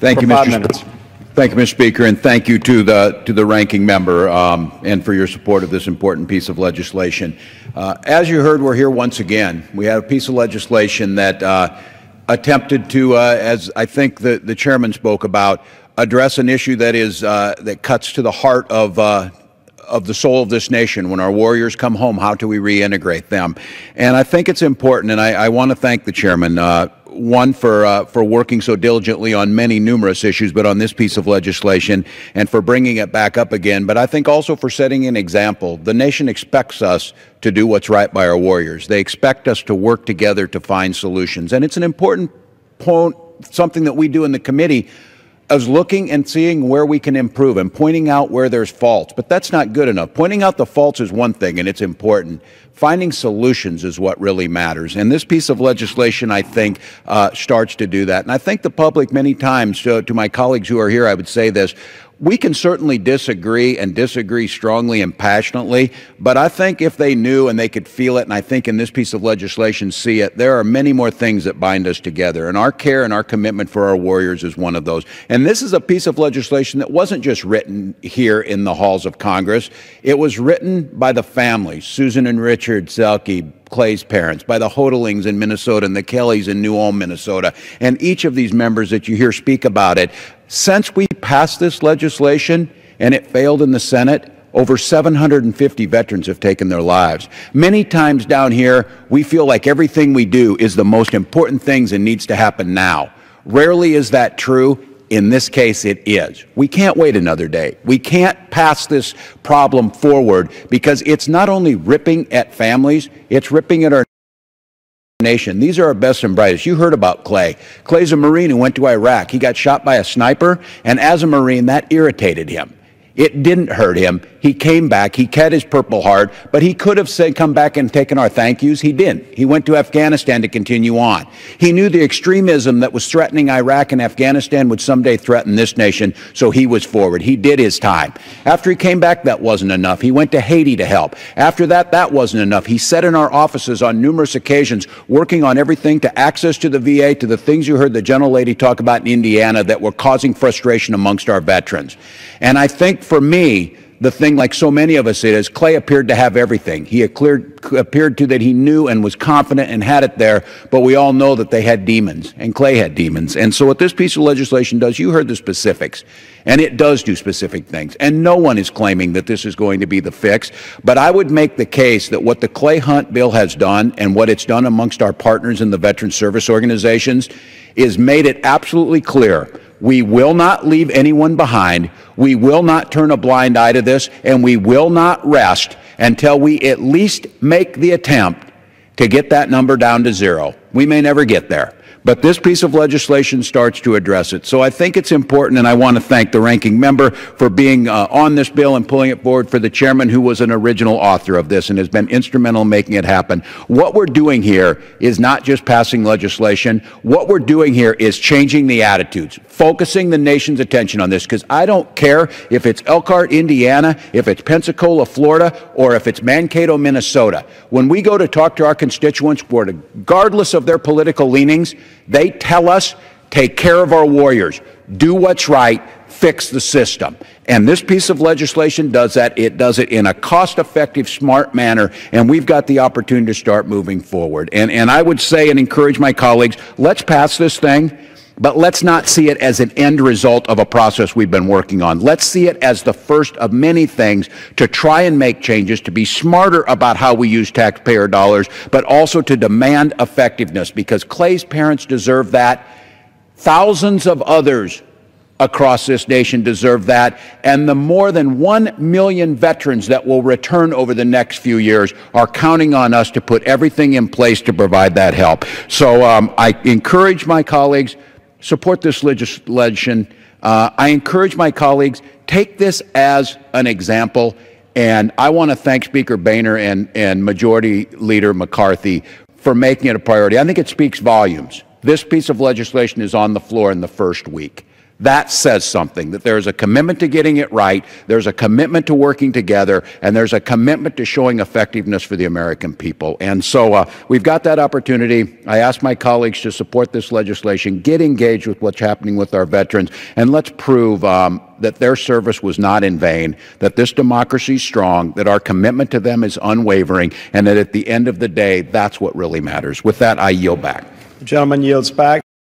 Thank you, Mr. Thank you, Mr. Speaker, and thank you to the ranking member and for your support of this important piece of legislation. As you heard, we're here once again. We have a piece of legislation that attempted to, as I think the chairman spoke about, address an issue that is that cuts to the heart of the soul of this nation. When our warriors come home, how do we reintegrate them? And I think it's important, and I want to thank the chairman, one, for working so diligently on many numerous issues, but on this piece of legislation, and for bringing it back up again. But I think also for setting an example. The nation expects us to do what's right by our warriors. They expect us to work together to find solutions. And it's an important point, something that we do in the committee, is looking and seeing where we can improve and pointing out where there's faults. But that's not good enough. Pointing out the faults is one thing, and it's important. Finding solutions is what really matters. And this piece of legislation, I think, starts to do that. And I think the public many times, to my colleagues who are here, I would say this, we can certainly disagree and disagree strongly and passionately, but I think if they knew and they could feel it, and I think in this piece of legislation see it, there are many more things that bind us together. And our care and our commitment for our warriors is one of those. And this is a piece of legislation that wasn't just written here in the halls of Congress. It was written by the families, Susan and Richard Selke, Clay's parents, by the Hodelings in Minnesota and the Kellys in New Ulm, Minnesota, and each of these members that you hear speak about it. Since we passed this legislation and it failed in the Senate, over 750 veterans have taken their lives. Many times down here, we feel like everything we do is the most important things and needs to happen now. Rarely is that true. In this case, it is. We can't wait another day. We can't pass this problem forward because it's not only ripping at families, it's ripping at our nation. These are our best and brightest. You heard about Clay. Clay's a Marine who went to Iraq. He got shot by a sniper, and as a Marine, that irritated him. It didn't hurt him. He came back. He kept his Purple Heart, but he could have said, come back and taken our thank yous. He didn't. He went to Afghanistan to continue on. He knew the extremism that was threatening Iraq and Afghanistan would someday threaten this nation, so he was forward. He did his time. After he came back, that wasn't enough. He went to Haiti to help. After that, that wasn't enough. He sat in our offices on numerous occasions, working on everything to access to the VA, to the things you heard the gentlelady talk about in Indiana that were causing frustration amongst our veterans. And I think for me, the thing, like so many of us, is Clay appeared to have everything. He appeared to that he knew and was confident and had it there, but we all know that they had demons, and Clay had demons. And so what this piece of legislation does, you heard the specifics, and it does do specific things. And no one is claiming that this is going to be the fix, but I would make the case that what the Clay Hunt bill has done and what it's done amongst our partners in the veteran service organizations is made it absolutely clear we will not leave anyone behind. We will not turn a blind eye to this, and we will not rest until we at least make the attempt to get that number down to zero. We may never get there, but this piece of legislation starts to address it. So I think it's important, and I want to thank the ranking member for being on this bill and pulling it forward, for the chairman who was an original author of this and has been instrumental in making it happen. What we're doing here is not just passing legislation. What we're doing here is changing the attitudes, focusing the nation's attention on this, because I don't care if it's Elkhart, Indiana, if it's Pensacola, Florida, or if it's Mankato, Minnesota. When we go to talk to our constituents, regardless of their political leanings, they tell us, take care of our warriors, do what's right, fix the system. And this piece of legislation does that. It does it in a cost-effective, smart manner, and we've got the opportunity to start moving forward. And I would say and encourage my colleagues, let's pass this thing, but let's not see it as an end result of a process we've been working on. Let's see it as the first of many things to try and make changes, to be smarter about how we use taxpayer dollars, but also to demand effectiveness, because Clay's parents deserve that. Thousands of others across this nation deserve that, and the more than 1 million veterans that will return over the next few years are counting on us to put everything in place to provide that help. So I encourage my colleagues, support this legislation. I encourage my colleagues, take this as an example, and I want to thank Speaker Boehner and Majority Leader McCarthy for making it a priority. I think it speaks volumes. This piece of legislation is on the floor in the first week. That says something, that there's a commitment to getting it right, there's a commitment to working together, and there's a commitment to showing effectiveness for the American people. And so we've got that opportunity. I ask my colleagues to support this legislation, get engaged with what's happening with our veterans, and let's prove that their service was not in vain, that this democracy is strong, that our commitment to them is unwavering, and that at the end of the day, that's what really matters. With that, I yield back. The gentleman yields back.